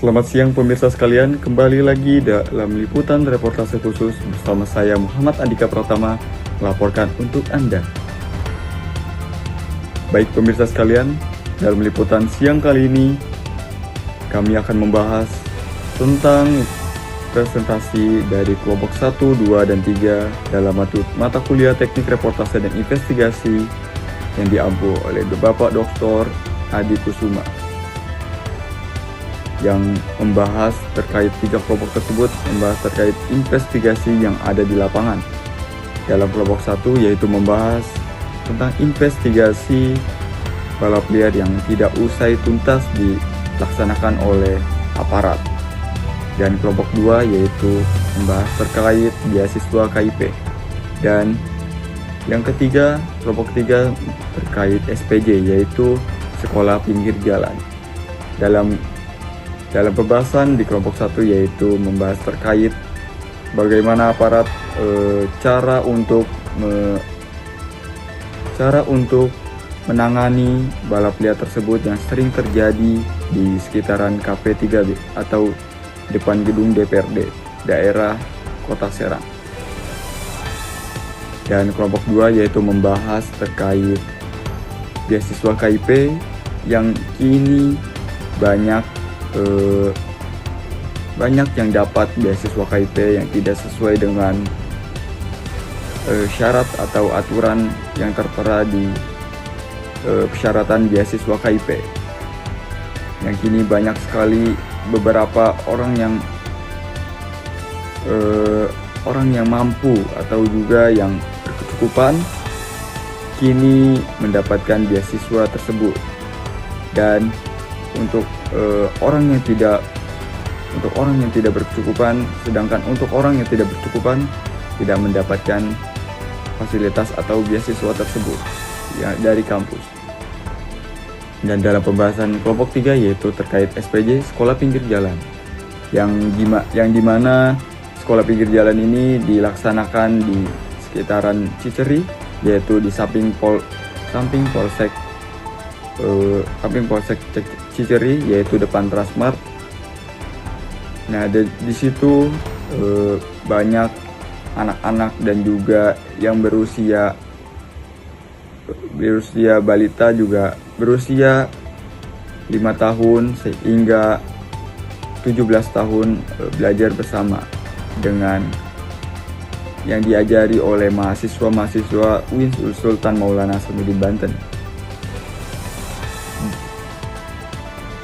Selamat siang pemirsa sekalian, kembali lagi dalam liputan reportase khusus bersama saya Muhammad Andika Pratama melaporkan untuk Anda. Baik pemirsa sekalian, dalam liputan siang kali ini kami akan membahas tentang presentasi dari kelompok 1, 2, dan 3 dalam mata kuliah teknik reportase dan investigasi yang diampu oleh Bapak Dr. Adi Kusuma, yang membahas terkait 3 kelompok tersebut, membahas terkait investigasi yang ada di lapangan. Dalam kelompok 1 yaitu membahas tentang investigasi balap liar yang tidak usai tuntas dilaksanakan oleh aparat. Dan kelompok 2 yaitu membahas terkait beasiswa KIP. Dan yang ketiga, kelompok 3 terkait SPJ yaitu sekolah pinggir jalan. Dalam pembahasan di kelompok 1 yaitu membahas terkait bagaimana aparat cara untuk menangani balap liar tersebut yang sering terjadi di sekitaran KP3B atau depan gedung DPRD daerah Kota Serang. Dan kelompok 2 yaitu membahas terkait beasiswa KIP yang kini banyak yang dapat beasiswa KIP yang tidak sesuai dengan syarat atau aturan yang tertera di persyaratan beasiswa KIP. Yang kini banyak sekali beberapa orang yang mampu atau juga yang berkecukupan kini mendapatkan beasiswa tersebut. Dan untuk orang yang tidak berkecukupan, sedangkan untuk orang yang tidak berkecukupan tidak mendapatkan fasilitas atau beasiswa tersebut ya dari kampus. Dan dalam pembahasan kelompok 3 yaitu terkait SPJ sekolah pinggir jalan yang dimana sekolah pinggir jalan ini dilaksanakan di sekitaran Ciceri, yaitu di samping Polsek Ciceri, yaitu depan Transmart. Nah, di situ banyak anak-anak dan juga yang berusia balita, juga berusia 5 tahun hingga 17 tahun belajar bersama dengan yang diajari oleh mahasiswa UIN Sultan Maulana Hasanuddin Banten.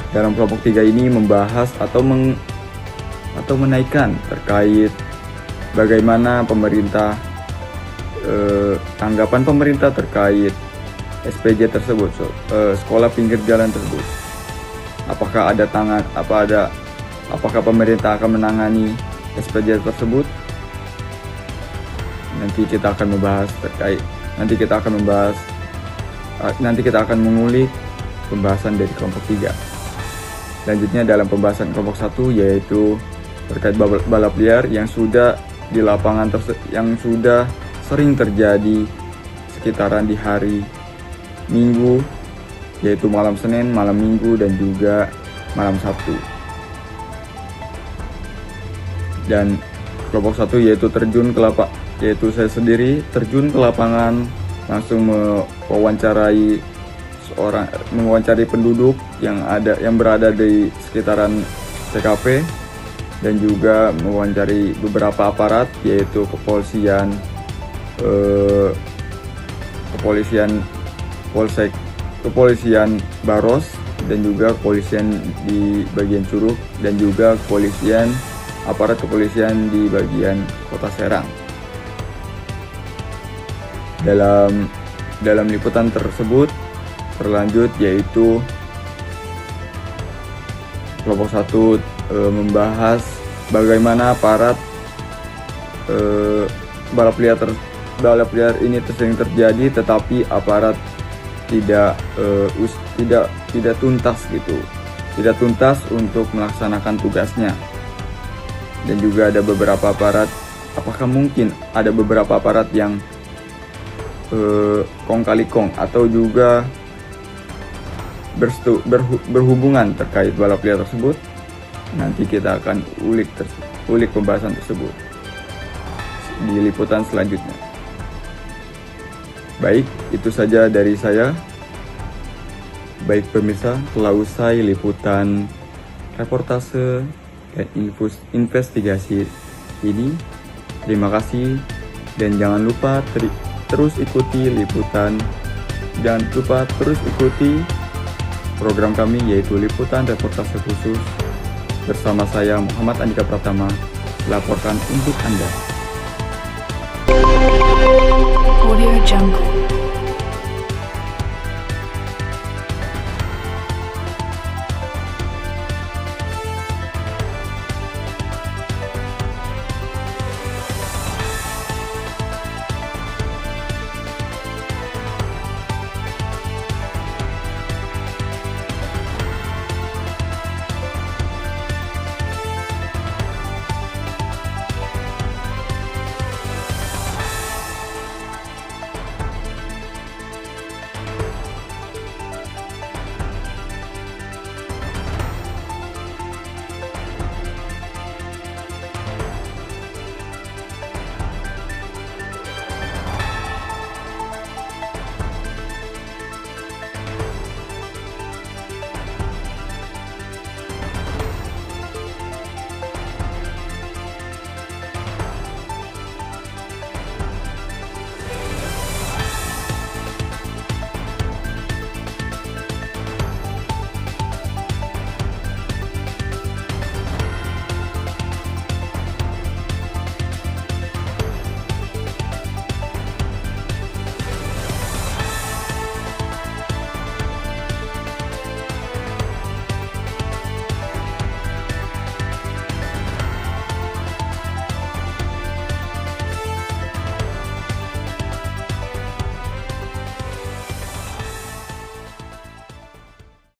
Dalam kelompok 3 ini membahas atau menaikkan terkait bagaimana tanggapan pemerintah terkait SPJ tersebut, sekolah pinggir jalan tersebut. Apakah pemerintah akan menangani SPJ tersebut? Nanti kita akan mengulik pembahasan dari kelompok 3. Selanjutnya dalam pembahasan kelompok 1 yaitu terkait balap liar yang sudah di lapangan yang sudah sering terjadi sekitaran di hari Minggu, yaitu malam Senin, malam Minggu, dan juga malam Sabtu. Dan kelompok 1 yaitu saya sendiri terjun ke lapangan, langsung mewawancarai penduduk yang berada di sekitaran TKP, dan juga mewawancari beberapa aparat yaitu kepolisian Baros, dan juga kepolisian di bagian Curug, dan juga aparat kepolisian di bagian Kota Serang. Dalam liputan tersebut berlanjut yaitu kelompok 1 membahas bagaimana aparat balap liar ini sering terjadi, tetapi aparat tidak tuntas untuk melaksanakan tugasnya. Dan juga ada beberapa aparat, apakah mungkin ada beberapa aparat yang kong kali kong atau juga berhubungan terkait balap liar tersebut. Nanti kita akan ulik pembahasan tersebut di liputan selanjutnya. Baik, itu saja dari saya. Baik pemirsa, telah usai liputan reportase dan investigasi ini. Terima kasih dan jangan lupa terus ikuti liputan. Jangan lupa terus ikuti program kami yaitu liputan reportase khusus bersama saya Muhammad Andika Pratama melaporkan untuk Anda. Audio Jungle.